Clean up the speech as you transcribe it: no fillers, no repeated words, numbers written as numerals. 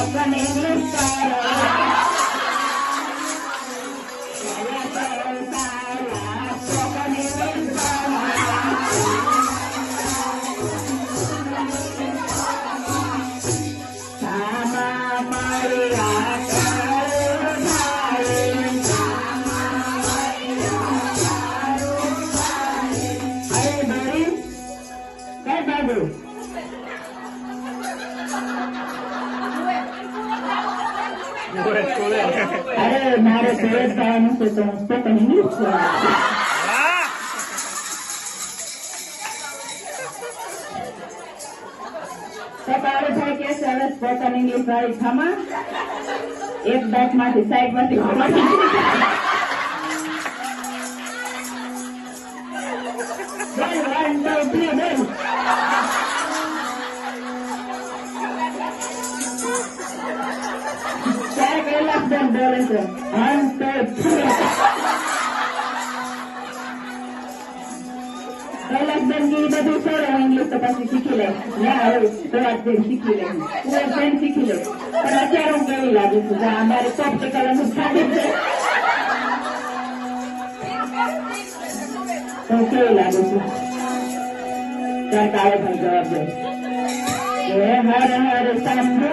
spoken English કરો. Spoken English કરો. સામા મળ્યા તારું થાય. અરે મારી કઈ બાજુ અરે મારે સુરત જવાનું છે તો હું સ્પોકન ઇંગ્લિશ તો તારું ભાઈ કે છે હવે સ્પોકન ઇંગ્લિશ વાળી ખમા એક દાંત માંથી સાઈડ માંથી One, two, three, boom. ચાર કલાક દમ બોલે છે. 1, 2, 3. કલાક દમ ની બધું છોડે ઇંગ્લિશ તો પછી શીખી લે. ના હવે થોડાક દિન શીખી લે. પૂરા ફ્રેન્ડ શીખી લે. પણ અત્યારે હું કેવી લાગુ છું અમારે પ્રેક્ટિકલ અમુક ખાતે છે તો કેવી લાગુ છું તાર કાળે પણ જવાબ દે હર હર શંભુ